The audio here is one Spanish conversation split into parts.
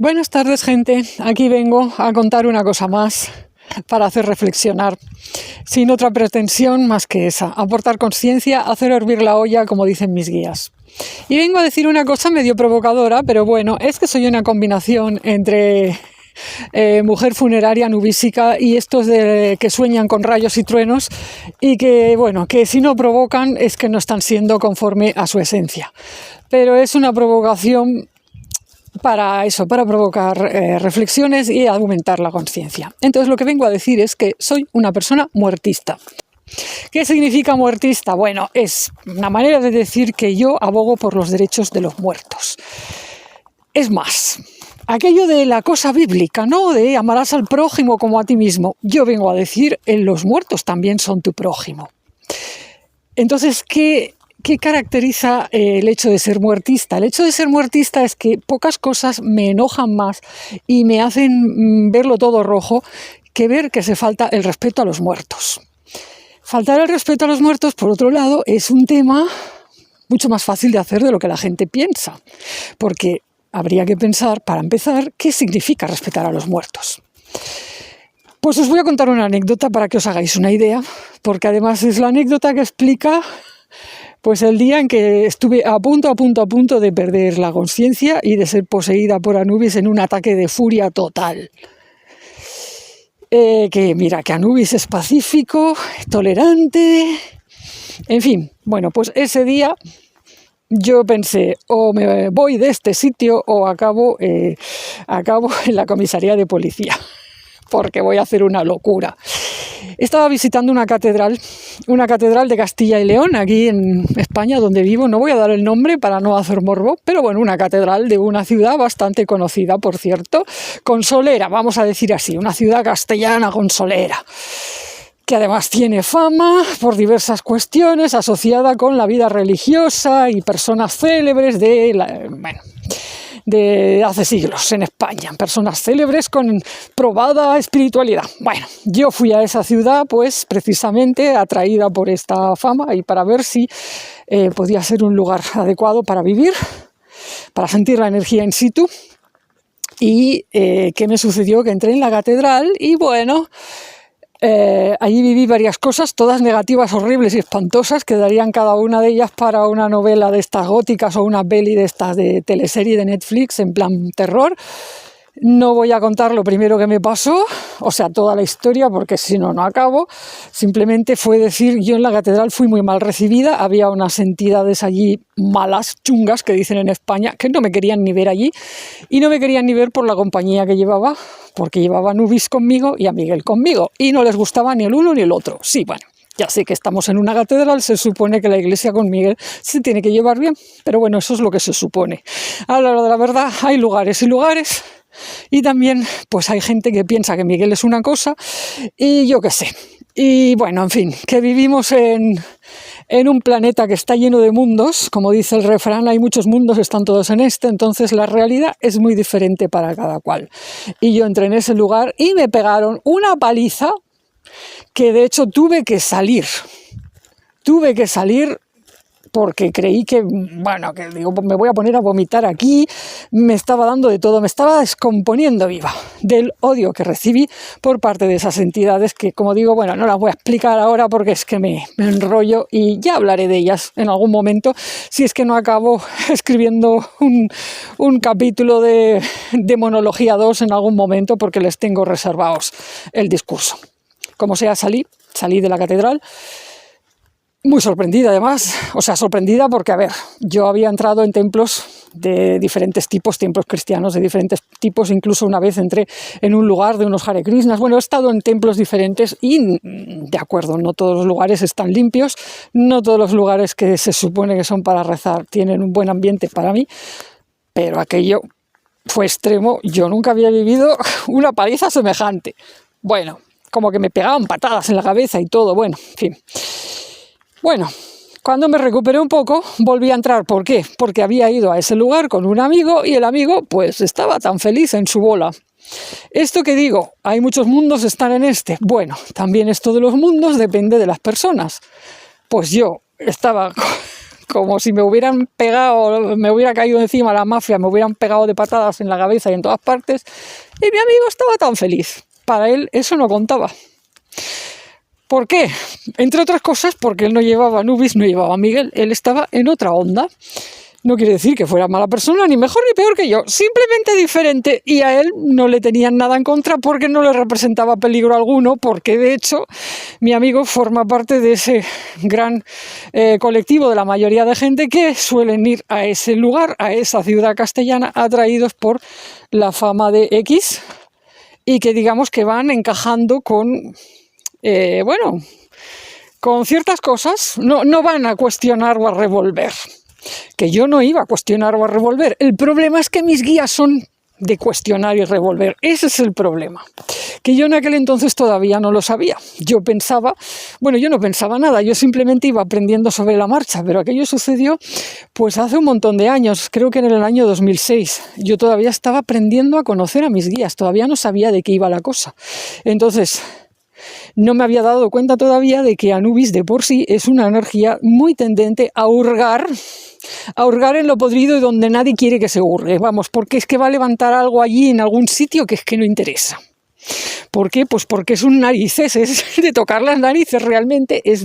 Buenas tardes, gente. Aquí vengo a contar una cosa más para hacer reflexionar, sin otra pretensión más que esa, aportar conciencia, hacer hervir la olla, como dicen mis guías. Y vengo a decir una cosa medio provocadora, pero bueno, es que soy una combinación entre mujer funeraria nubísica y estos que sueñan con rayos y truenos y que, bueno, que si no provocan es que no están siendo conforme a su esencia. Pero es una provocación para eso, para provocar reflexiones y aumentar la conciencia. Entonces lo que vengo a decir es que soy una persona muertista. ¿Qué significa muertista? Bueno, es una manera de decir que yo abogo por los derechos de los muertos. Es más, aquello de la cosa bíblica, ¿no? De amarás al prójimo como a ti mismo. Yo vengo a decir, los muertos también son tu prójimo. Entonces, ¿qué caracteriza el hecho de ser muertista? El hecho de ser muertista es que pocas cosas me enojan más y me hacen verlo todo rojo que ver que se falta el respeto a los muertos. Faltar el respeto a los muertos, por otro lado, es un tema mucho más fácil de hacer de lo que la gente piensa, porque habría que pensar, para empezar, qué significa respetar a los muertos. Pues os voy a contar una anécdota para que os hagáis una idea, porque además es la anécdota que explica pues el día en que estuve a punto de perder la conciencia y de ser poseída por Anubis en un ataque de furia total. Que mira, que Anubis es pacífico, tolerante, en fin. Bueno, pues ese día yo pensé, o me voy de este sitio o acabo en la comisaría de policía, porque voy a hacer una locura. Estaba visitando una catedral de Castilla y León, aquí en España, donde vivo. No voy a dar el nombre para no hacer morbo, pero bueno, una catedral de una ciudad bastante conocida, por cierto, consolera, vamos a decir así, una ciudad castellana consolera, que además tiene fama por diversas cuestiones asociada con la vida religiosa y personas célebres de hace siglos en España, personas célebres con probada espiritualidad. Bueno, yo fui a esa ciudad pues precisamente atraída por esta fama y para ver si podía ser un lugar adecuado para vivir, para sentir la energía in situ. Y ¿qué me sucedió? Que entré en la catedral y bueno, allí viví varias cosas, todas negativas, horribles y espantosas, que darían cada una de ellas para una novela de estas góticas o una peli de estas de teleserie de Netflix en plan terror. No voy a contar lo primero que me pasó, o sea, toda la historia, porque si no, no acabo. Simplemente fue decir, yo en la catedral fui muy mal recibida, había unas entidades allí malas, chungas, que dicen en España, que no me querían ni ver allí, y no me querían ni ver por la compañía que llevaba, porque llevaba a Anubis conmigo y a Miguel conmigo, y no les gustaba ni el uno ni el otro. Sí, bueno, ya sé que estamos en una catedral, se supone que la iglesia con Miguel se tiene que llevar bien, pero bueno, eso es lo que se supone. A la hora de la verdad, hay lugares y lugares. Y también pues hay gente que piensa que Miguel es una cosa y yo qué sé. Y bueno, en fin, que vivimos en un planeta que está lleno de mundos, como dice el refrán, hay muchos mundos, están todos en este, entonces la realidad es muy diferente para cada cual. Y yo entré en ese lugar y me pegaron una paliza que de hecho tuve que salir porque creí que, bueno, que digo, me voy a poner a vomitar aquí, me estaba dando de todo, me estaba descomponiendo viva del odio que recibí por parte de esas entidades que, como digo, bueno, no las voy a explicar ahora porque es que me enrollo y ya hablaré de ellas en algún momento, si es que no acabo escribiendo un capítulo de Demonología 2 en algún momento porque les tengo reservados el discurso. Como sea, salí de la catedral, muy sorprendida además, o sea, sorprendida porque, a ver, yo había entrado en templos de diferentes tipos, templos cristianos de diferentes tipos, incluso una vez entré en un lugar de unos Hare Krishnas, bueno, he estado en templos diferentes y, de acuerdo, no todos los lugares están limpios, no todos los lugares que se supone que son para rezar tienen un buen ambiente para mí, pero aquello fue extremo, yo nunca había vivido una paliza semejante. Bueno, como que me pegaban patadas en la cabeza y todo, bueno, en fin. Bueno, cuando me recuperé un poco, volví a entrar. ¿Por qué? Porque había ido a ese lugar con un amigo y el amigo pues estaba tan feliz en su bola. Esto que digo, hay muchos mundos, están en este. Bueno, también esto de los mundos depende de las personas. Pues yo estaba como si me hubieran pegado, me hubiera caído encima la mafia, me hubieran pegado de patadas en la cabeza y en todas partes, y mi amigo estaba tan feliz. Para él eso no contaba. ¿Por qué? Entre otras cosas porque él no llevaba a Anubis, no llevaba a Miguel, él estaba en otra onda. No quiere decir que fuera mala persona, ni mejor ni peor que yo, simplemente diferente, y a él no le tenían nada en contra porque no le representaba peligro alguno, porque de hecho mi amigo forma parte de ese gran colectivo de la mayoría de gente que suelen ir a ese lugar, a esa ciudad castellana, atraídos por la fama de X, y que digamos que van encajando con, con ciertas cosas, no van a cuestionar o a revolver. Que yo no iba a cuestionar o a revolver. El problema es que mis guías son de cuestionar y revolver. Ese es el problema. Que yo en aquel entonces todavía no lo sabía. Yo no pensaba nada, yo simplemente iba aprendiendo sobre la marcha, pero aquello sucedió pues hace un montón de años, creo que en el año 2006. Yo todavía estaba aprendiendo a conocer a mis guías, todavía no sabía de qué iba la cosa. Entonces, no me había dado cuenta todavía de que Anubis de por sí es una energía muy tendente a hurgar en lo podrido y donde nadie quiere que se hurgue. Vamos, porque es que va a levantar algo allí en algún sitio que es que no interesa. ¿Por qué? Pues porque es un narices, es de tocar las narices realmente, es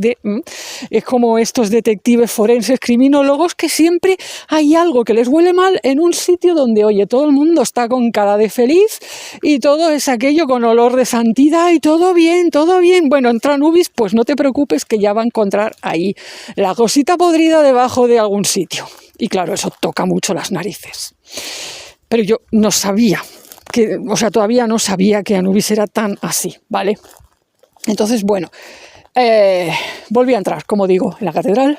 como estos detectives forenses, criminólogos, que siempre hay algo que les huele mal en un sitio donde, oye, todo el mundo está con cara de feliz y todo es aquello con olor de santidad y todo bien, todo bien. Bueno, entra Anubis, pues no te preocupes que ya va a encontrar ahí la cosita podrida debajo de algún sitio. Y claro, eso toca mucho las narices. Pero yo no sabía. Todavía no sabía que Anubis era tan así, ¿vale? Entonces, bueno, volví a entrar, como digo, en la catedral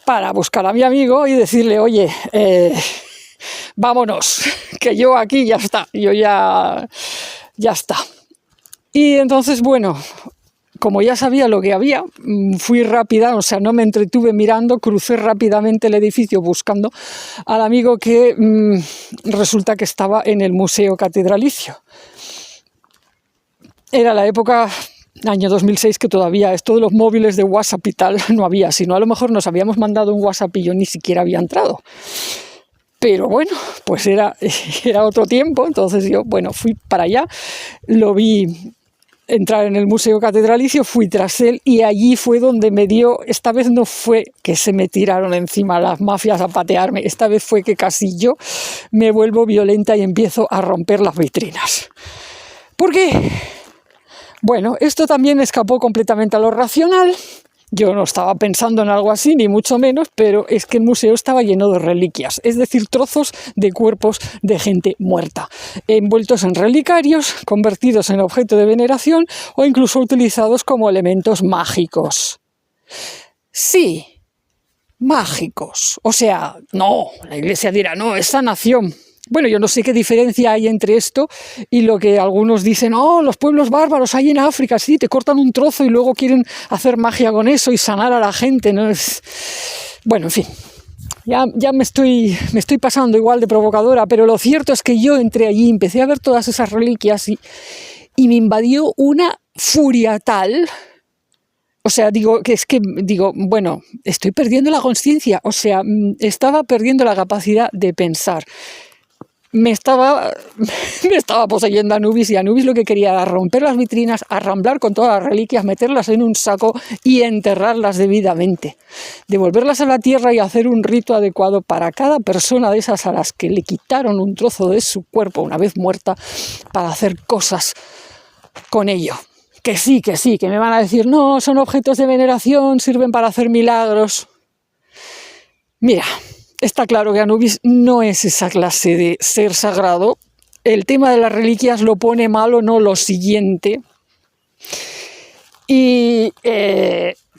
para buscar a mi amigo y decirle, oye, vámonos, que yo aquí ya está, ya está. Y entonces, bueno, como ya sabía lo que había, fui rápida, no me entretuve mirando, crucé rápidamente el edificio buscando al amigo que resulta que estaba en el Museo Catedralicio. Era la época, año 2006, que todavía esto de los móviles de WhatsApp y tal no había, sino a lo mejor nos habíamos mandado un WhatsApp y yo ni siquiera había entrado. Pero bueno, pues era otro tiempo, entonces yo, fui para allá, lo vi entrar en el Museo Catedralicio, fui tras él y allí fue donde me dio, esta vez no fue que se me tiraron encima las mafias a patearme, esta vez fue que casi yo me vuelvo violenta y empiezo a romper las vitrinas. ¿Por qué? Bueno, esto también escapó completamente a lo racional. Yo no estaba pensando en algo así, ni mucho menos, pero es que el museo estaba lleno de reliquias, es decir, trozos de cuerpos de gente muerta, envueltos en relicarios, convertidos en objeto de veneración o incluso utilizados como elementos mágicos. Sí, mágicos. No, la Iglesia dirá, no, es sanación. Bueno, yo no sé qué diferencia hay entre esto y lo que algunos dicen, los pueblos bárbaros hay en África, sí, te cortan un trozo y luego quieren hacer magia con eso y sanar a la gente, ¿no? Bueno, en fin, ya me estoy pasando igual de provocadora, pero lo cierto es que yo entré allí, empecé a ver todas esas reliquias y me invadió una furia tal. Estoy perdiendo la conciencia, estaba perdiendo la capacidad de pensar. Me estaba poseyendo Anubis y Anubis lo que quería era romper las vitrinas, arramblar con todas las reliquias, meterlas en un saco y enterrarlas debidamente. Devolverlas a la tierra y hacer un rito adecuado para cada persona de esas a las que le quitaron un trozo de su cuerpo una vez muerta para hacer cosas con ello. Que sí, que me van a decir, no, son objetos de veneración, sirven para hacer milagros. Mira, está claro que Anubis no es esa clase de ser sagrado. El tema de las reliquias lo pone malo, no lo siguiente. Y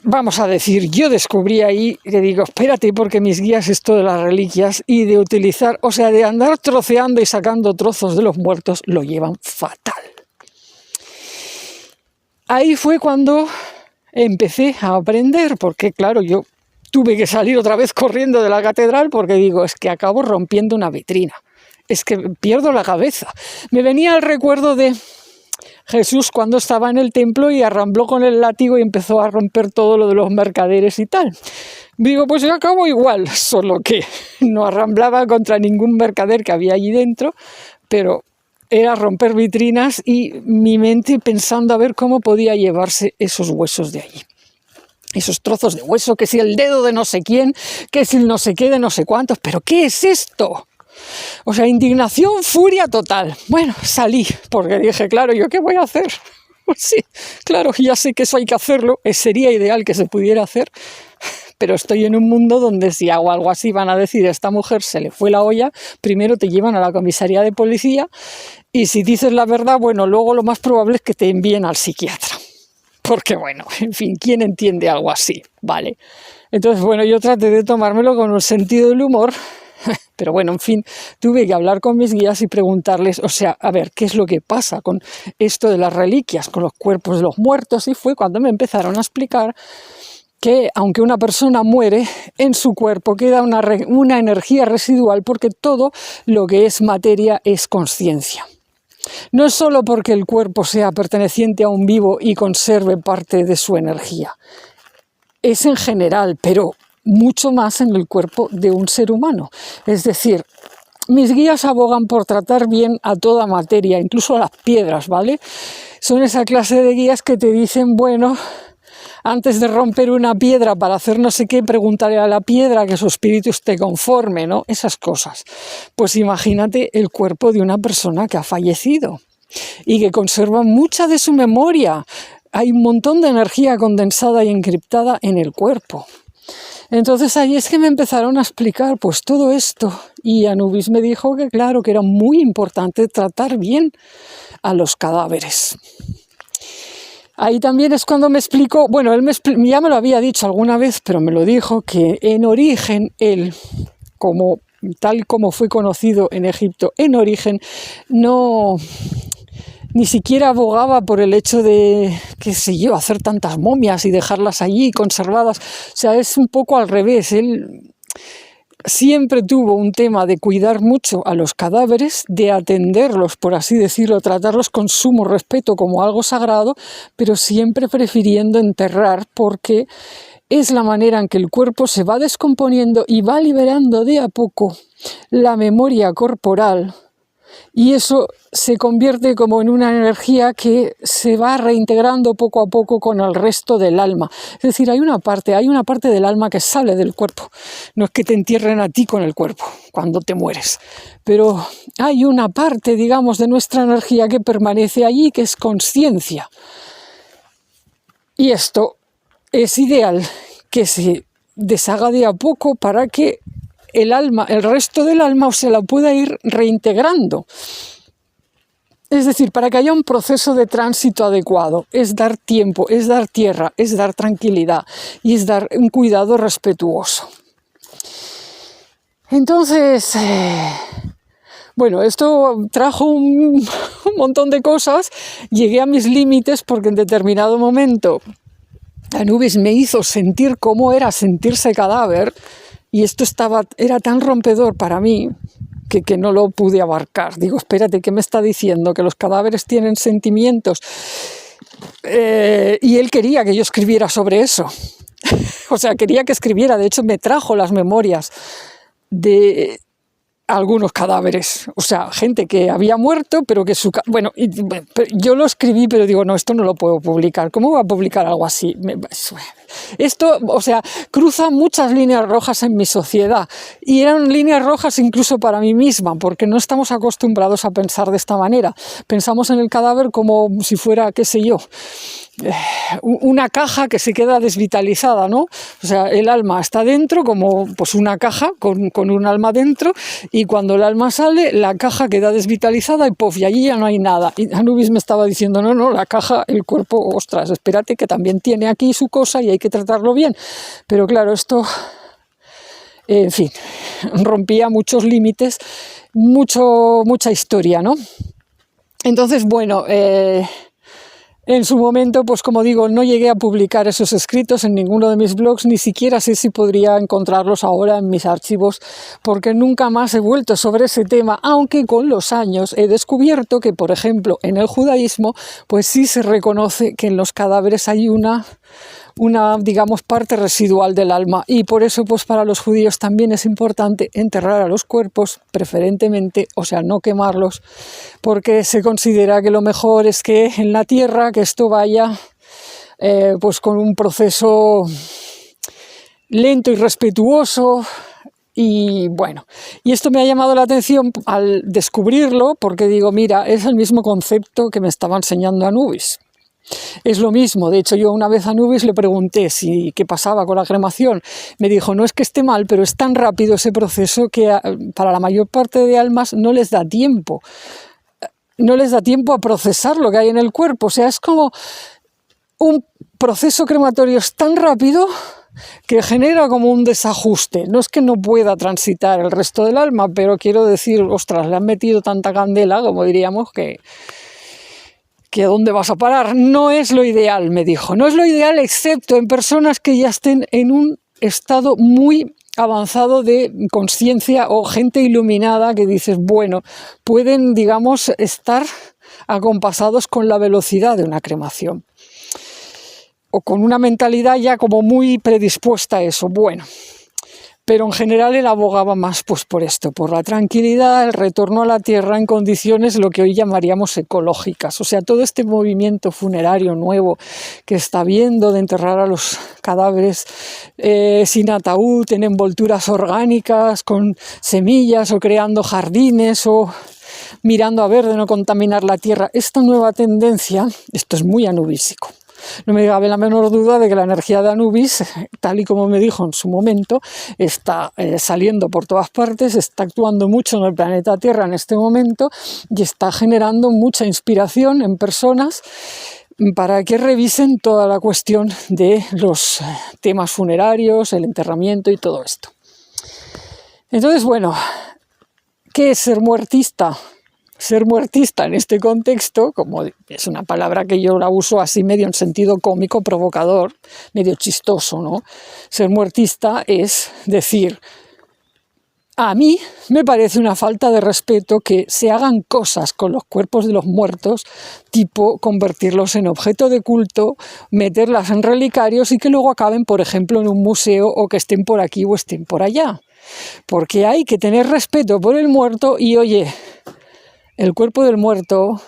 vamos a decir, yo descubrí ahí que digo, espérate, porque mis guías esto de las reliquias y de utilizar, de andar troceando y sacando trozos de los muertos, lo llevan fatal. Ahí fue cuando empecé a aprender, porque claro, yo tuve que salir otra vez corriendo de la catedral porque digo, es que acabo rompiendo una vitrina, es que pierdo la cabeza. Me venía el recuerdo de Jesús cuando estaba en el templo y arrambló con el látigo y empezó a romper todo lo de los mercaderes y tal. Digo, pues yo acabo igual, solo que no arramblaba contra ningún mercader que había allí dentro, pero era romper vitrinas y mi mente pensando a ver cómo podía llevarse esos huesos de allí. Esos trozos de hueso, que si el dedo de no sé quién, que si el no sé qué de no sé cuántos, pero ¿qué es esto? O sea, indignación, furia total. Bueno, salí, porque dije, claro, ¿yo qué voy a hacer? Pues sí, claro, ya sé que eso hay que hacerlo, sería ideal que se pudiera hacer, pero estoy en un mundo donde si hago algo así van a decir, a esta mujer se le fue la olla, primero te llevan a la comisaría de policía y si dices la verdad, bueno, luego lo más probable es que te envíen al psiquiatra. Porque bueno, en fin, ¿quién entiende algo así? Vale. Entonces, bueno, yo traté de tomármelo con un sentido del humor, pero bueno, en fin, tuve que hablar con mis guías y preguntarles, o sea, a ver, ¿qué es lo que pasa con esto de las reliquias, con los cuerpos de los muertos? Y fue cuando me empezaron a explicar que aunque una persona muere, en su cuerpo queda una energía residual porque todo lo que es materia es consciencia. No es solo porque el cuerpo sea perteneciente a un vivo y conserve parte de su energía, es en general, pero mucho más en el cuerpo de un ser humano. Es decir, mis guías abogan por tratar bien a toda materia, incluso a las piedras, ¿vale? Son esa clase de guías que te dicen, bueno, antes de romper una piedra para hacer no sé qué, preguntaré a la piedra que su espíritu esté conforme, ¿no? Esas cosas. Pues imagínate el cuerpo de una persona que ha fallecido y que conserva mucha de su memoria. Hay un montón de energía condensada y encriptada en el cuerpo. Entonces ahí es que me empezaron a explicar pues todo esto y Anubis me dijo que claro, que era muy importante tratar bien a los cadáveres. Ahí también es cuando me explicó, bueno, él ya me lo había dicho alguna vez, pero me lo dijo, que en origen él, tal como fue conocido en Egipto, en origen no, ni siquiera abogaba por el hecho de, qué sé yo, hacer tantas momias y dejarlas allí conservadas. O sea, es un poco al revés. Él siempre tuvo un tema de cuidar mucho a los cadáveres, de atenderlos, por así decirlo, tratarlos con sumo respeto como algo sagrado, pero siempre prefiriendo enterrar porque es la manera en que el cuerpo se va descomponiendo y va liberando de a poco la memoria corporal. Y eso se convierte como en una energía que se va reintegrando poco a poco con el resto del alma. Es decir, hay una parte del alma que sale del cuerpo. No es que te entierren a ti con el cuerpo cuando te mueres, pero hay una parte, digamos, de nuestra energía que permanece allí, que es consciencia. Y esto es ideal que se deshaga de a poco para que el resto del alma se la pueda ir reintegrando. Es decir, para que haya un proceso de tránsito adecuado, es dar tiempo, es dar tierra, es dar tranquilidad y es dar un cuidado respetuoso. Entonces, bueno, esto trajo un montón de cosas, llegué a mis límites porque en determinado momento Anubis me hizo sentir cómo era sentirse cadáver. Y esto era tan rompedor para mí que no lo pude abarcar. Digo, espérate, ¿qué me está diciendo? ¿Que los cadáveres tienen sentimientos? Y él quería que yo escribiera sobre eso. O sea, quería que escribiera. De hecho, me trajo las memorias de algunos cadáveres. O sea, gente que había muerto, pero que bueno, yo lo escribí, pero digo, no, esto no lo puedo publicar. ¿Cómo voy a publicar algo así? Esto, o sea, cruza muchas líneas rojas en mi sociedad y eran líneas rojas incluso para mí misma, porque no estamos acostumbrados a pensar de esta manera. Pensamos en el cadáver como si fuera, qué sé yo, una caja que se queda desvitalizada, ¿no? O sea, el alma está dentro como pues una caja con un alma dentro y cuando el alma sale, la caja queda desvitalizada y ¡puff! Y allí ya no hay nada. Y Anubis me estaba diciendo, no, la caja, el cuerpo, ostras, espérate que también tiene aquí su cosa y hay que tratarlo bien. Pero claro, esto, en fin, rompía muchos límites, mucha historia, ¿no? Entonces, bueno, en su momento, pues como digo, no llegué a publicar esos escritos en ninguno de mis blogs, ni siquiera sé si podría encontrarlos ahora en mis archivos, porque nunca más he vuelto sobre ese tema, aunque con los años he descubierto que, por ejemplo, en el judaísmo, pues sí se reconoce que en los cadáveres hay una digamos, parte residual del alma. Y por eso, pues para los judíos también es importante enterrar a los cuerpos, preferentemente, o sea, no quemarlos, porque se considera que lo mejor es que en la tierra, que esto vaya pues con un proceso lento y respetuoso. Y bueno, y esto me ha llamado la atención al descubrirlo, porque digo, mira, es el mismo concepto que me estaba enseñando Anubis. Es lo mismo. De hecho, yo una vez a Anubis le pregunté qué pasaba con la cremación. Me dijo, no es que esté mal, pero es tan rápido ese proceso que para la mayor parte de almas no les da tiempo. No les da tiempo a procesar lo que hay en el cuerpo. O sea, es como un proceso crematorio es tan rápido que genera como un desajuste. No es que no pueda transitar el resto del alma, pero quiero decir, ostras, le han metido tanta candela, como diríamos, que ¿a dónde vas a parar? No es lo ideal, me dijo. No es lo ideal, excepto en personas que ya estén en un estado muy avanzado de conciencia o gente iluminada que dices, bueno, pueden, digamos, estar acompasados con la velocidad de una cremación. O con una mentalidad ya como muy predispuesta a eso. Bueno, pero en general él abogaba más pues por esto, por la tranquilidad, el retorno a la tierra en condiciones lo que hoy llamaríamos ecológicas. O sea, todo este movimiento funerario nuevo que está viendo de enterrar a los cadáveres sin ataúd, en envolturas orgánicas, con semillas, o creando jardines, o mirando a ver de no contaminar la tierra. Esta nueva tendencia, esto es muy anubísico. No me cabe la menor duda de que la energía de Anubis, tal y como me dijo en su momento, está saliendo por todas partes, está actuando mucho en el planeta Tierra en este momento y está generando mucha inspiración en personas para que revisen toda la cuestión de los temas funerarios, el enterramiento y todo esto. Entonces, bueno, ¿qué es ser muertista? Ser muertista en este contexto, como es una palabra que yo la uso así medio en sentido cómico, provocador, medio chistoso, ¿no? Ser muertista es decir, a mí me parece una falta de respeto que se hagan cosas con los cuerpos de los muertos, tipo convertirlos en objeto de culto, meterlas en relicarios y que luego acaben, por ejemplo, en un museo o que estén por aquí o estén por allá. Porque hay que tener respeto por el muerto y, oye, el cuerpo del muerto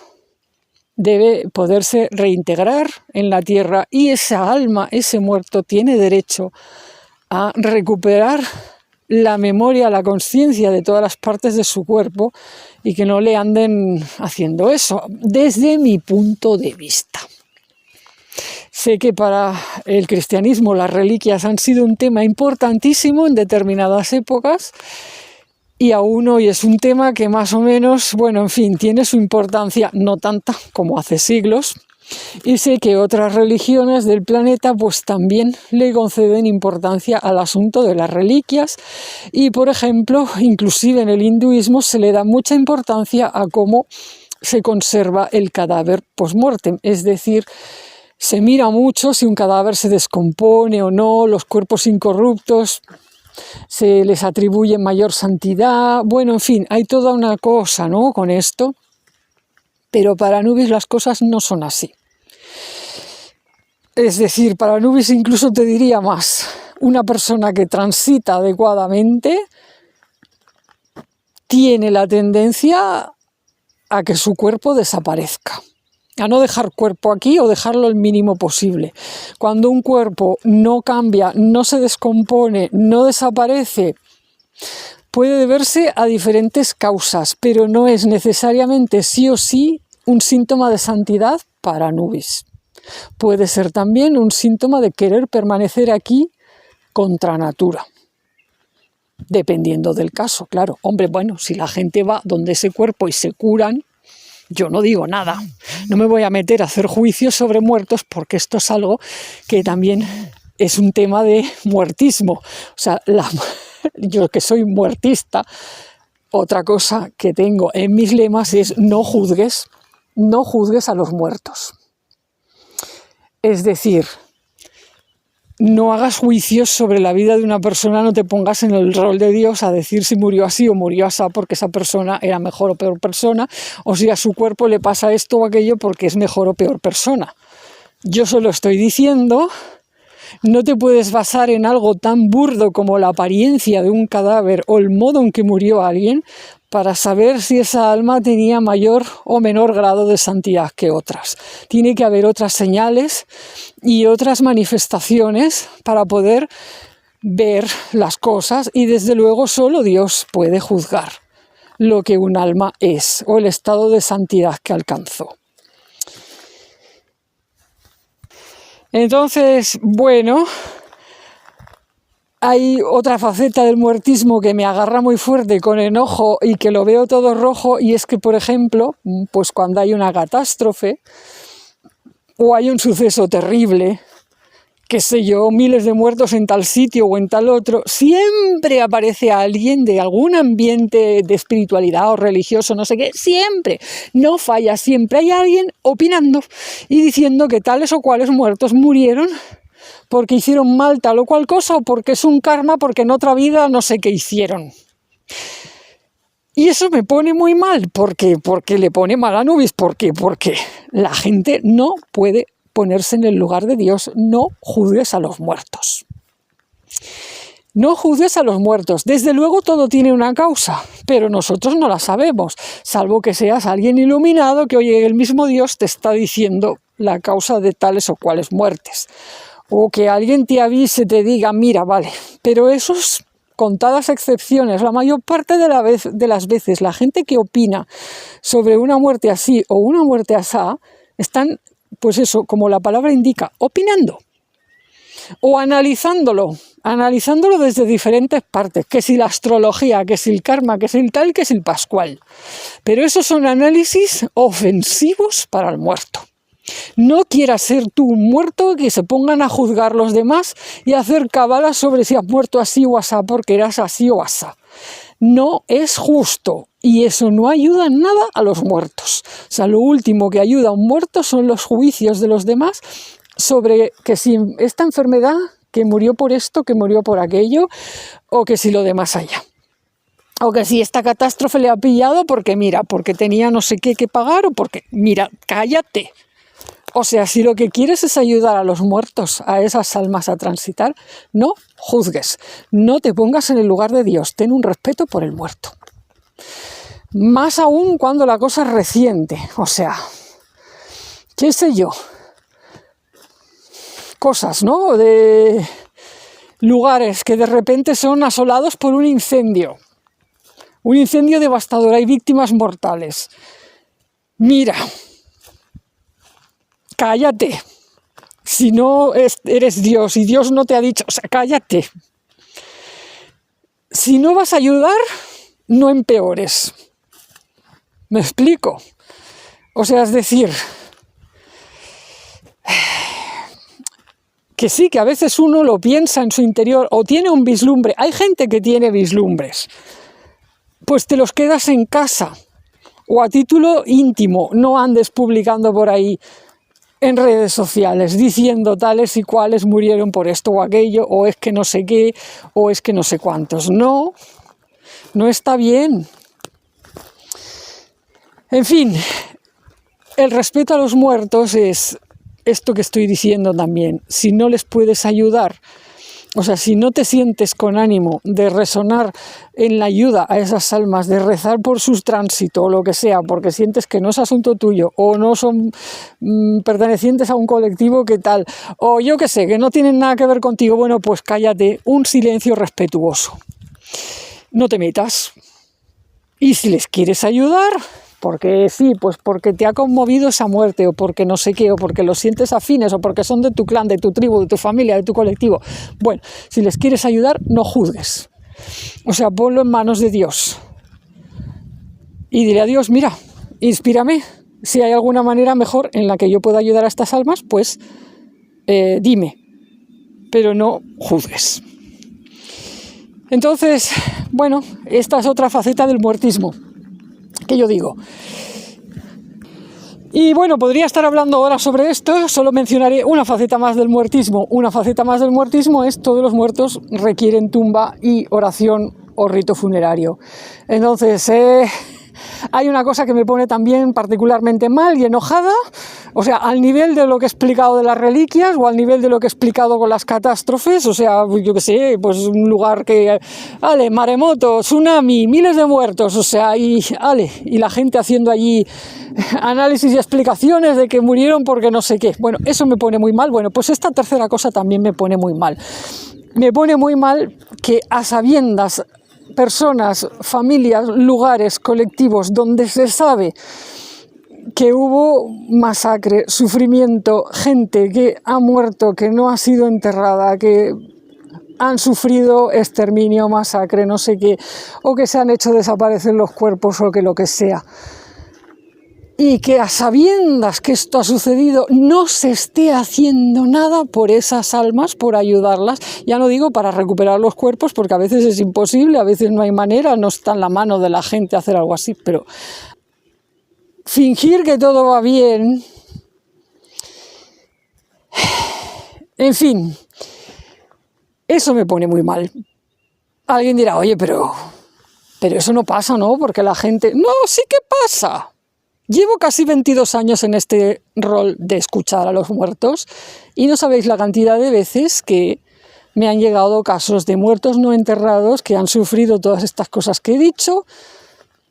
debe poderse reintegrar en la tierra y esa alma, ese muerto, tiene derecho a recuperar la memoria, la conciencia de todas las partes de su cuerpo y que no le anden haciendo eso, desde mi punto de vista. Sé que para el cristianismo las reliquias han sido un tema importantísimo en determinadas épocas, y aún hoy es un tema que más o menos, bueno, en fin, tiene su importancia, no tanta como hace siglos, y sé que otras religiones del planeta pues también le conceden importancia al asunto de las reliquias y, por ejemplo, inclusive en el hinduismo se le da mucha importancia a cómo se conserva el cadáver post-mortem, es decir, se mira mucho si un cadáver se descompone o no, los cuerpos incorruptos se les atribuye mayor santidad, bueno, en fin, hay toda una cosa, ¿no?, con esto, pero para Anubis las cosas no son así. Es decir, para Anubis incluso te diría más, una persona que transita adecuadamente tiene la tendencia a que su cuerpo desaparezca, a no dejar cuerpo aquí o dejarlo el mínimo posible. Cuando un cuerpo no cambia, no se descompone, no desaparece, puede deberse a diferentes causas, pero no es necesariamente sí o sí un síntoma de santidad para Anubis. Puede ser también un síntoma de querer permanecer aquí contra natura. Dependiendo del caso, claro. Hombre, bueno, si la gente va donde ese cuerpo y se curan, yo no digo nada, no me voy a meter a hacer juicios sobre muertos porque esto es algo que también es un tema de muertismo. O sea, yo que soy muertista, otra cosa que tengo en mis lemas es no juzgues a los muertos. Es decir, no hagas juicios sobre la vida de una persona, no te pongas en el rol de Dios a decir si murió así o murió así porque esa persona era mejor o peor persona, o si a su cuerpo le pasa esto o aquello porque es mejor o peor persona. Yo solo estoy diciendo, no te puedes basar en algo tan burdo como la apariencia de un cadáver o el modo en que murió alguien para saber si esa alma tenía mayor o menor grado de santidad que otras. Tiene que haber otras señales y otras manifestaciones para poder ver las cosas, y desde luego solo Dios puede juzgar lo que un alma es o el estado de santidad que alcanzó. Entonces, bueno, hay otra faceta del muertismo que me agarra muy fuerte con enojo y que lo veo todo rojo, y es que, por ejemplo, pues cuando hay una catástrofe o hay un suceso terrible, qué sé yo, miles de muertos en tal sitio o en tal otro, siempre aparece alguien de algún ambiente de espiritualidad o religioso, no sé qué, siempre, no falla, siempre hay alguien opinando y diciendo que tales o cuales muertos murieron porque hicieron mal tal o cual cosa, o porque es un karma, porque en otra vida no sé qué hicieron. Y eso me pone muy mal, porque le pone mal a Anubis, porque la gente no puede ponerse en el lugar de Dios. No juzgues a los muertos. No juzgues a los muertos. Desde luego todo tiene una causa, pero nosotros no la sabemos, salvo que seas alguien iluminado que, oye, el mismo Dios te está diciendo la causa de tales o cuales muertes. O que alguien te avise, te diga, mira, vale, pero eso es contadas excepciones. La mayor parte de las veces la gente que opina sobre una muerte así o una muerte asá están, pues eso, como la palabra indica, opinando o analizándolo desde diferentes partes, que si la astrología, que si el karma, que si el tal, que si el pascual. Pero esos son análisis ofensivos para el muerto. No quieras ser tú un muerto que se pongan a juzgar los demás y a hacer cábalas sobre si has muerto así o asá porque eras así o asá. No es justo, y eso no ayuda en nada a los muertos. O sea, lo último que ayuda a un muerto son los juicios de los demás sobre que si esta enfermedad, que murió por esto, que murió por aquello, o que si lo demás allá. O que si esta catástrofe le ha pillado porque, mira, porque tenía no sé qué que pagar, o porque, mira, cállate. O sea, si lo que quieres es ayudar a los muertos, a esas almas a transitar, no juzgues, no te pongas en el lugar de Dios, ten un respeto por el muerto. Más aún cuando la cosa es reciente, o sea, qué sé yo, cosas, ¿no? De lugares que de repente son asolados por un incendio devastador, hay víctimas mortales. Mira, cállate. Si no eres Dios y Dios no te ha dicho, o sea, cállate. Si no vas a ayudar, no empeores. ¿Me explico? O sea, es decir, que sí, que a veces uno lo piensa en su interior o tiene un vislumbre. Hay gente que tiene vislumbres. Pues te los quedas en casa o a título íntimo. No andes publicando por ahí en redes sociales diciendo tales y cuales murieron por esto o aquello, o es que no sé qué, o es que no sé cuántos. No, no está bien. En fin, el respeto a los muertos es esto que estoy diciendo también. Si no les puedes ayudar, o sea, si no te sientes con ánimo de resonar en la ayuda a esas almas, de rezar por su tránsito o lo que sea, porque sientes que no es asunto tuyo o no son pertenecientes a un colectivo que tal, o yo qué sé, que no tienen nada que ver contigo, bueno, pues cállate, un silencio respetuoso. No te metas. Y si les quieres ayudar, porque sí, pues porque te ha conmovido esa muerte, o porque no sé qué, o porque los sientes afines, o porque son de tu clan, de tu tribu, de tu familia, de tu colectivo. Bueno, si les quieres ayudar, no juzgues. O sea, ponlo en manos de Dios. Y dile a Dios, mira, inspírame. Si hay alguna manera mejor en la que yo pueda ayudar a estas almas, pues dime. Pero no juzgues. Entonces, bueno, esta es otra faceta del muertismo que yo digo. Y bueno, podría estar hablando ahora sobre esto, solo mencionaré una faceta más del muertismo. Una faceta más del muertismo es todos los muertos requieren tumba y oración o rito funerario. Entonces, hay una cosa que me pone también particularmente mal y enojada, o sea, al nivel de lo que he explicado de las reliquias o al nivel de lo que he explicado con las catástrofes, o sea, yo qué sé, pues un lugar que, vale, maremoto, tsunami, miles de muertos, o sea, y la gente haciendo allí análisis y explicaciones de que murieron porque no sé qué. Bueno, eso me pone muy mal. Bueno, pues esta tercera cosa también me pone muy mal. Me pone muy mal que a sabiendas personas, familias, lugares, colectivos donde se sabe que hubo masacre, sufrimiento, gente que ha muerto, que no ha sido enterrada, que han sufrido exterminio, masacre, no sé qué, o que se han hecho desaparecer los cuerpos o que lo que sea. Y que a sabiendas que esto ha sucedido no se esté haciendo nada por esas almas, por ayudarlas, ya no digo para recuperar los cuerpos, porque a veces es imposible, a veces no hay manera, no está en la mano de la gente hacer algo así, pero fingir que todo va bien, en fin, eso me pone muy mal. Alguien dirá, oye, pero eso no pasa, ¿no? Porque la gente... No, sí que pasa. Llevo casi 22 años en este rol de escuchar a los muertos y no sabéis la cantidad de veces que me han llegado casos de muertos no enterrados que han sufrido todas estas cosas que he dicho,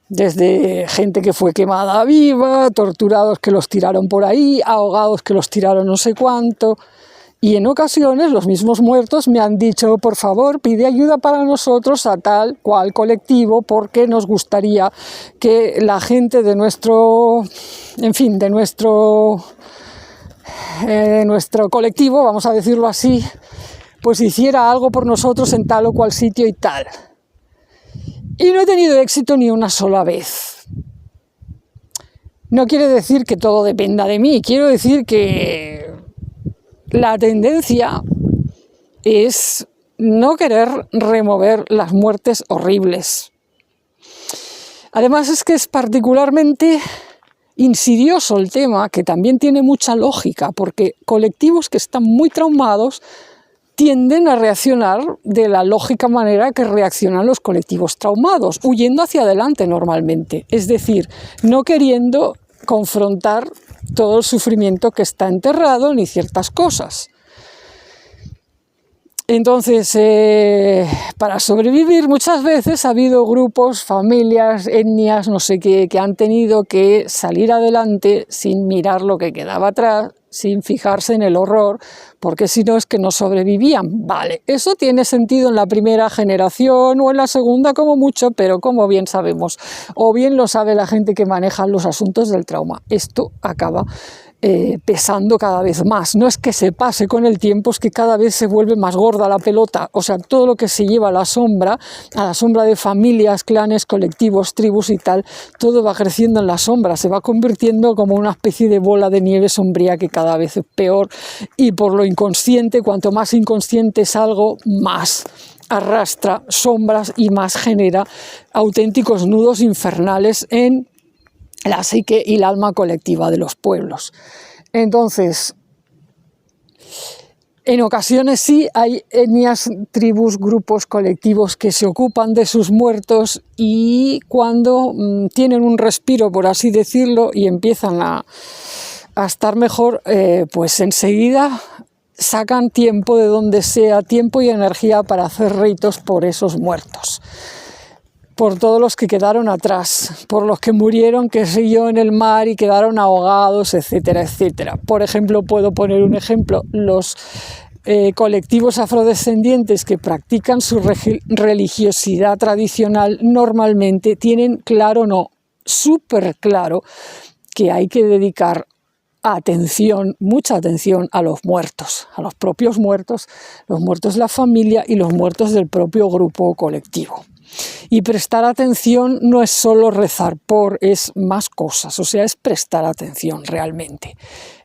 desde gente que fue quemada viva, torturados que los tiraron por ahí, ahogados que los tiraron no sé cuánto. Y en ocasiones los mismos muertos me han dicho, por favor, pide ayuda para nosotros a tal cual colectivo, porque nos gustaría que la gente de nuestro, en fin, de nuestro colectivo, vamos a decirlo así, pues hiciera algo por nosotros en tal o cual sitio y tal. Y no he tenido éxito ni una sola vez. No quiere decir que todo dependa de mí, quiero decir que la tendencia es no querer remover las muertes horribles. Además es que es particularmente insidioso el tema, que también tiene mucha lógica, porque colectivos que están muy traumados tienden a reaccionar de la lógica manera que reaccionan los colectivos traumados, huyendo hacia adelante normalmente, es decir, no queriendo confrontar todo el sufrimiento que está enterrado ni ciertas cosas. Entonces, para sobrevivir muchas veces ha habido grupos, familias, etnias, no sé qué, que han tenido que salir adelante sin mirar lo que quedaba atrás, sin fijarse en el horror, porque si no es que no sobrevivían. Vale, eso tiene sentido en la primera generación o en la segunda como mucho, pero como bien sabemos, o bien lo sabe la gente que maneja los asuntos del trauma, esto acaba pesando cada vez más. No es que se pase con el tiempo, es que cada vez se vuelve más gorda la pelota. O sea, todo lo que se lleva a la sombra de familias, clanes, colectivos, tribus y tal, todo va creciendo en la sombra, se va convirtiendo como una especie de bola de nieve sombría que cada vez es peor, y por lo inconsciente, cuanto más inconsciente es algo, más arrastra sombras y más genera auténticos nudos infernales en la psique y el alma colectiva de los pueblos. Entonces, en ocasiones sí hay etnias, tribus, grupos, colectivos que se ocupan de sus muertos, y cuando tienen un respiro, por así decirlo, y empiezan a estar mejor, pues enseguida sacan tiempo de donde sea, tiempo y energía para hacer ritos por esos muertos, por todos los que quedaron atrás, por los que murieron, qué sé yo, en el mar y quedaron ahogados, etcétera, etcétera. Por ejemplo, puedo poner un ejemplo, los colectivos afrodescendientes que practican su religiosidad tradicional normalmente tienen claro, no, súper claro, que hay que dedicar atención, mucha atención a los muertos, a los propios muertos, los muertos de la familia y los muertos del propio grupo o colectivo. Y prestar atención no es solo rezar por, es más cosas, o sea, es prestar atención realmente.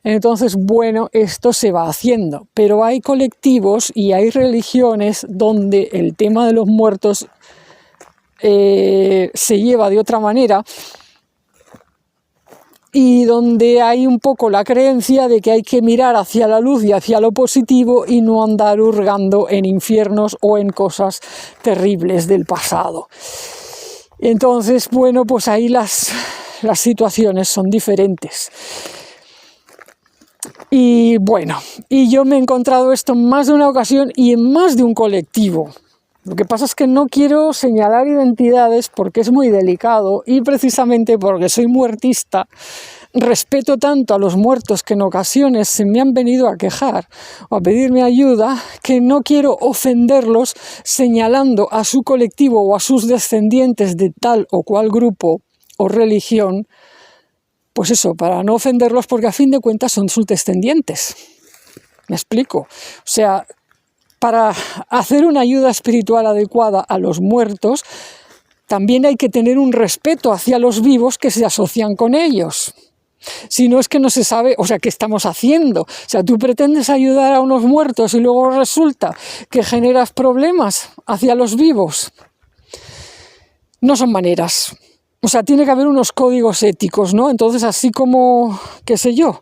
Entonces, bueno, esto se va haciendo, pero hay colectivos y hay religiones donde el tema de los muertos se lleva de otra manera, y donde hay un poco la creencia de que hay que mirar hacia la luz y hacia lo positivo y no andar hurgando en infiernos o en cosas terribles del pasado. Entonces, bueno, pues ahí las situaciones son diferentes. Y bueno, y yo me he encontrado esto en más de una ocasión y en más de un colectivo. Lo que pasa es que no quiero señalar identidades porque es muy delicado y precisamente porque soy muertista, respeto tanto a los muertos que en ocasiones se me han venido a quejar o a pedirme ayuda que no quiero ofenderlos señalando a su colectivo o a sus descendientes de tal o cual grupo o religión. Pues eso, para no ofenderlos, porque a fin de cuentas son sus descendientes. ¿Me explico? O sea, para hacer una ayuda espiritual adecuada a los muertos, también hay que tener un respeto hacia los vivos que se asocian con ellos. Si no, es que no se sabe, o sea, ¿qué estamos haciendo? O sea, tú pretendes ayudar a unos muertos y luego resulta que generas problemas hacia los vivos. No son maneras. O sea, tiene que haber unos códigos éticos, ¿no? Entonces, así como, qué sé yo,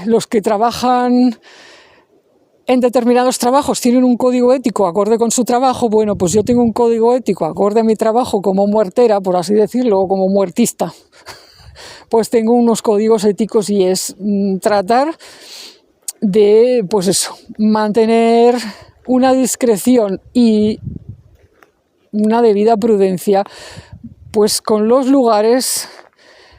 los que trabajan en determinados trabajos tienen un código ético acorde con su trabajo, bueno, pues yo tengo un código ético acorde a mi trabajo como muertera, por así decirlo, o como muertista. Pues tengo unos códigos éticos y es tratar de, pues eso, mantener una discreción y una debida prudencia pues con los lugares,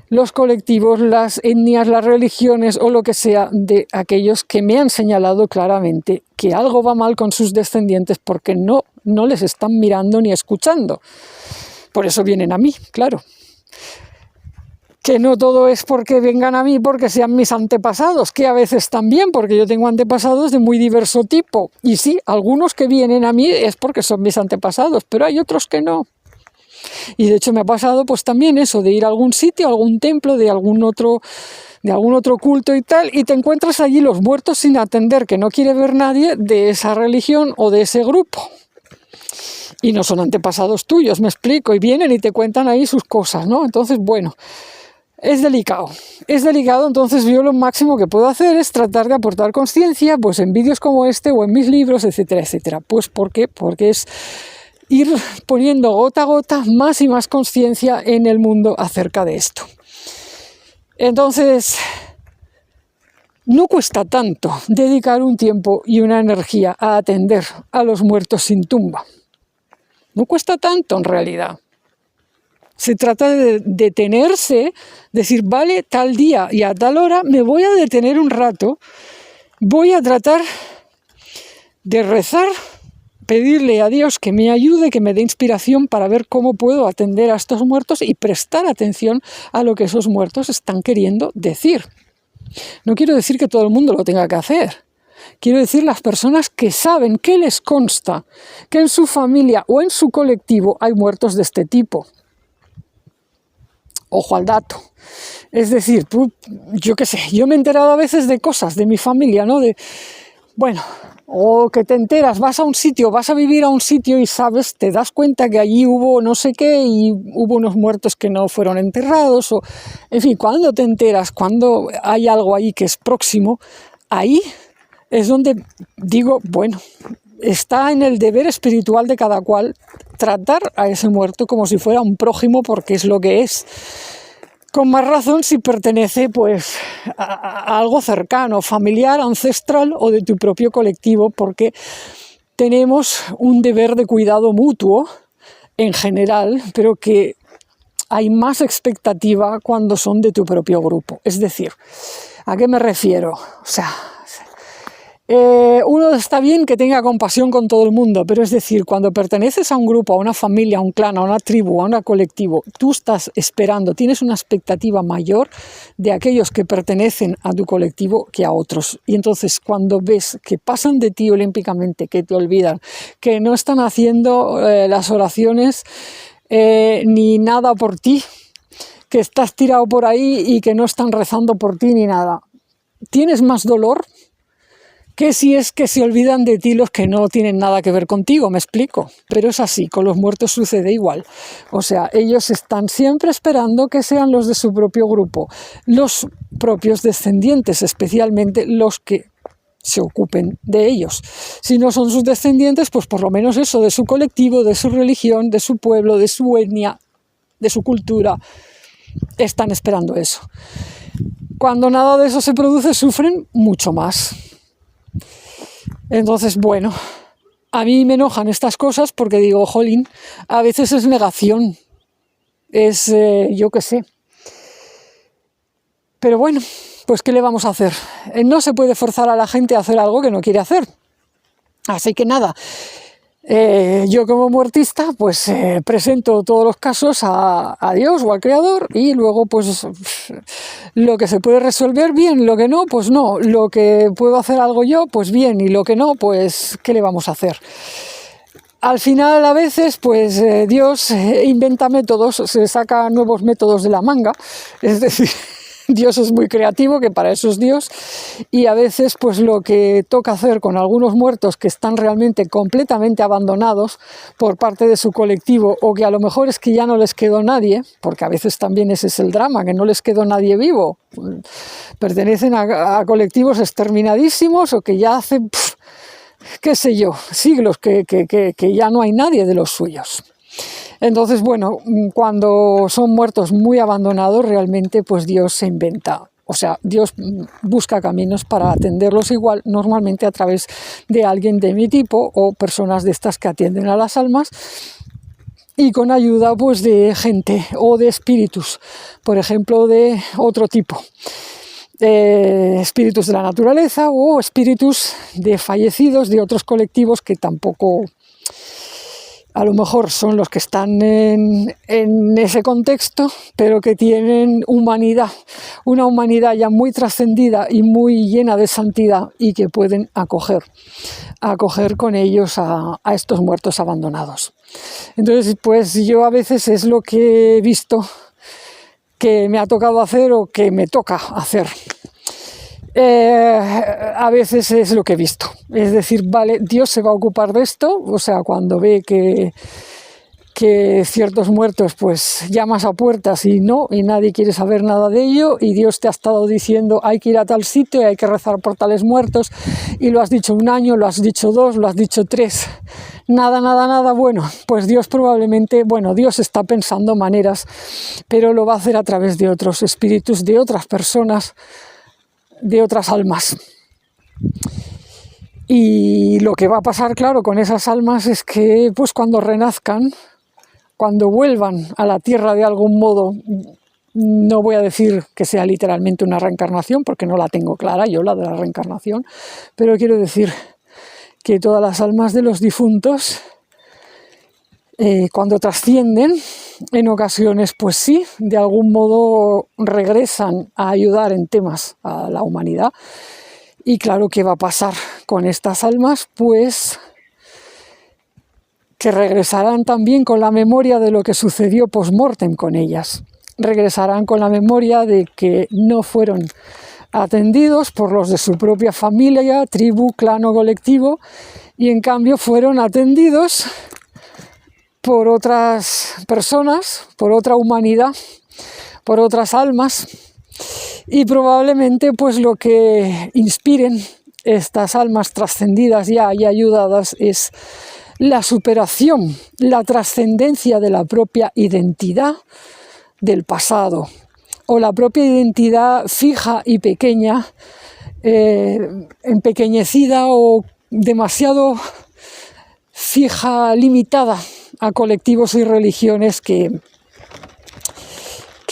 los colectivos, las etnias, las religiones o lo que sea de aquellos que me han señalado claramente que algo va mal con sus descendientes porque no les están mirando ni escuchando. Por eso vienen a mí, claro. Que no todo es porque vengan a mí porque sean mis antepasados, que a veces también, porque yo tengo antepasados de muy diverso tipo. Y sí, algunos que vienen a mí es porque son mis antepasados, pero hay otros que no. Y de hecho me ha pasado pues también eso, de ir a algún sitio, a algún templo, de algún otro culto y tal, y te encuentras allí los muertos sin atender, que no quiere ver nadie de esa religión o de ese grupo. Y no son antepasados tuyos, me explico, y vienen y te cuentan ahí sus cosas, ¿no? Entonces, bueno, es delicado, entonces yo lo máximo que puedo hacer es tratar de aportar conciencia, pues en vídeos como este o en mis libros, etcétera, etcétera. Pues ¿por qué? Porque es ir poniendo gota a gota más y más conciencia en el mundo acerca de esto. Entonces, no cuesta tanto dedicar un tiempo y una energía a atender a los muertos sin tumba. No cuesta tanto en realidad. Se trata de detenerse, decir, vale, tal día y a tal hora me voy a detener un rato, voy a tratar de rezar, pedirle a Dios que me ayude, que me dé inspiración para ver cómo puedo atender a estos muertos y prestar atención a lo que esos muertos están queriendo decir. No quiero decir que todo el mundo lo tenga que hacer. Quiero decir las personas que saben, que les consta, que en su familia o en su colectivo hay muertos de este tipo. Ojo al dato. Es decir, yo qué sé, yo me he enterado a veces de cosas de mi familia, ¿no? O que te enteras, vas a un sitio, vas a vivir a un sitio y sabes, te das cuenta que allí hubo no sé qué y hubo unos muertos que no fueron enterrados, o en fin, cuando te enteras, cuando hay algo ahí que es próximo, ahí es donde digo, bueno, está en el deber espiritual de cada cual tratar a ese muerto como si fuera un prójimo, porque es lo que es. Con más razón si pertenece pues a algo cercano, familiar, ancestral o de tu propio colectivo, porque tenemos un deber de cuidado mutuo en general, pero que hay más expectativa cuando son de tu propio grupo. Es decir, ¿a qué me refiero? O sea, uno está bien que tenga compasión con todo el mundo, pero es decir, cuando perteneces a un grupo, a una familia, a un clan, a una tribu, a un colectivo, tú estás esperando, tienes una expectativa mayor de aquellos que pertenecen a tu colectivo que a otros. Y entonces cuando ves que pasan de ti olímpicamente, que te olvidan, que no están haciendo las oraciones ni nada por ti, que estás tirado por ahí y que no están rezando por ti ni nada, tienes más dolor que si es que se olvidan de ti los que no tienen nada que ver contigo, me explico. Pero es así, con los muertos sucede igual. O sea, ellos están siempre esperando que sean los de su propio grupo, los propios descendientes, especialmente los que se ocupen de ellos. Si no son sus descendientes, pues por lo menos eso, de su colectivo, de su religión, de su pueblo, de su etnia, de su cultura, están esperando eso. Cuando nada de eso se produce, sufren mucho más. Entonces, bueno, a mí me enojan estas cosas porque digo, jolín, a veces es negación, es yo qué sé. Pero bueno, pues ¿qué le vamos a hacer? No se puede forzar a la gente a hacer algo que no quiere hacer. Así que nada, yo como muertista pues presento todos los casos a Dios o al Creador y luego pues lo que se puede resolver bien, lo que no, pues no, lo que puedo hacer algo yo, pues bien, y lo que no, pues ¿qué le vamos a hacer? Al final a veces pues Dios inventa métodos, se saca nuevos métodos de la manga, es decir, Dios es muy creativo, que para eso es Dios, y a veces pues lo que toca hacer con algunos muertos que están realmente completamente abandonados por parte de su colectivo, o que a lo mejor es que ya no les quedó nadie, porque a veces también ese es el drama, que no les quedó nadie vivo, pertenecen a colectivos exterminadísimos o que ya hace, qué sé yo, siglos que ya no hay nadie de los suyos. Entonces, bueno, cuando son muertos muy abandonados, realmente pues Dios se inventa, o sea, Dios busca caminos para atenderlos igual, normalmente a través de alguien de mi tipo o personas de estas que atienden a las almas y con ayuda pues de gente o de espíritus, por ejemplo, de otro tipo. Espíritus de la naturaleza o espíritus de fallecidos de otros colectivos que tampoco a lo mejor son los que están en ese contexto, pero que tienen humanidad, una humanidad ya muy trascendida y muy llena de santidad y que pueden acoger con ellos a estos muertos abandonados. Entonces, pues yo a veces es lo que he visto que me ha tocado hacer o que me toca hacer. A veces es lo que he visto, es decir, vale, Dios se va a ocupar de esto, o sea, cuando ve que ciertos muertos pues llamas a puertas y nadie quiere saber nada de ello, y Dios te ha estado diciendo hay que ir a tal sitio y hay que rezar por tales muertos, y lo has dicho 1 año, lo has dicho 2, lo has dicho 3, nada, bueno, pues Dios probablemente, Dios está pensando maneras, pero lo va a hacer a través de otros espíritus, de otras personas, de otras almas. Y lo que va a pasar, claro, con esas almas es que pues cuando renazcan, cuando vuelvan a la tierra de algún modo, no voy a decir que sea literalmente una reencarnación, porque no la tengo clara yo, la de la reencarnación, pero quiero decir que todas las almas de los difuntos, cuando trascienden, en ocasiones, pues sí, de algún modo regresan a ayudar en temas a la humanidad. Y claro, ¿qué va a pasar con estas almas? Pues que regresarán también con la memoria de lo que sucedió post-mortem con ellas. Regresarán con la memoria de que no fueron atendidos por los de su propia familia, tribu, clan o colectivo, y en cambio fueron atendidos por otras personas, por otra humanidad, por otras almas, y probablemente pues lo que inspiren estas almas trascendidas ya y ayudadas es la superación, la trascendencia de la propia identidad del pasado, o la propia identidad fija y pequeña, empequeñecida o demasiado fija, limitada a colectivos y religiones que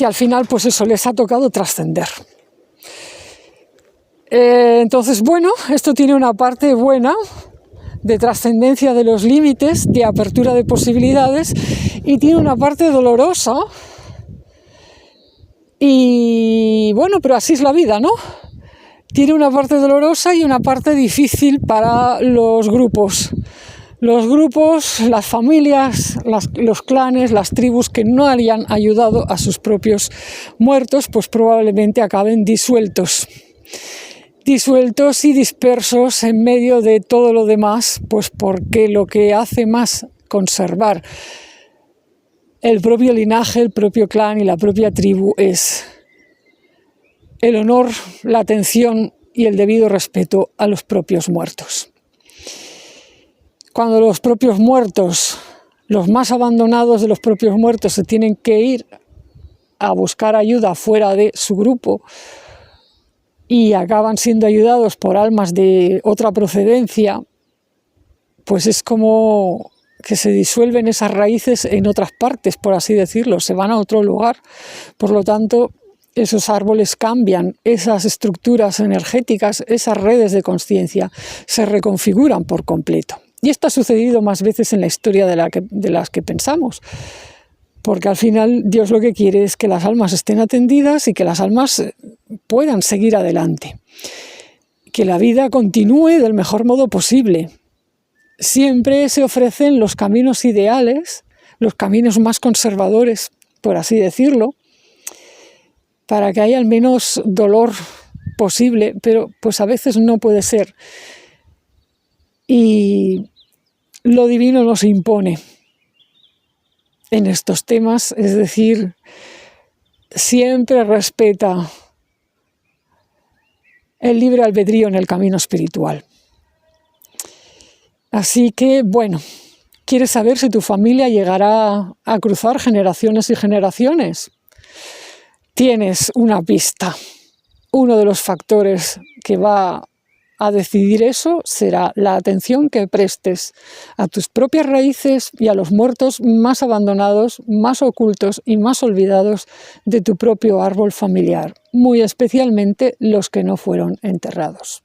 al final pues eso les ha tocado trascender. Entonces, bueno, esto tiene una parte buena de trascendencia de los límites, de apertura de posibilidades, y tiene una parte dolorosa, y bueno, pero así es la vida, ¿no? Tiene una parte dolorosa y una parte difícil para los grupos. Los grupos, las familias, los clanes, las tribus que no hayan ayudado a sus propios muertos, pues probablemente acaben disueltos y dispersos en medio de todo lo demás, pues porque lo que hace más conservar el propio linaje, el propio clan y la propia tribu es el honor, la atención y el debido respeto a los propios muertos. Cuando los propios muertos, los más abandonados de los propios muertos, se tienen que ir a buscar ayuda fuera de su grupo y acaban siendo ayudados por almas de otra procedencia, pues es como que se disuelven esas raíces en otras partes, por así decirlo, se van a otro lugar. Por lo tanto, esos árboles cambian, esas estructuras energéticas, esas redes de consciencia se reconfiguran por completo. Y esto ha sucedido más veces en la historia de las que pensamos, porque al final Dios lo que quiere es que las almas estén atendidas y que las almas puedan seguir adelante, que la vida continúe del mejor modo posible. Siempre se ofrecen los caminos ideales, los caminos más conservadores, por así decirlo, para que haya el menos dolor posible, pero pues a veces no puede ser. Y lo divino nos impone en estos temas, es decir, siempre respeta el libre albedrío en el camino espiritual. Así que, bueno, ¿quieres saber si tu familia llegará a cruzar generaciones y generaciones? Tienes una pista. Uno de los factores que va a decidir eso será la atención que prestes a tus propias raíces y a los muertos más abandonados, más ocultos y más olvidados de tu propio árbol familiar, muy especialmente los que no fueron enterrados.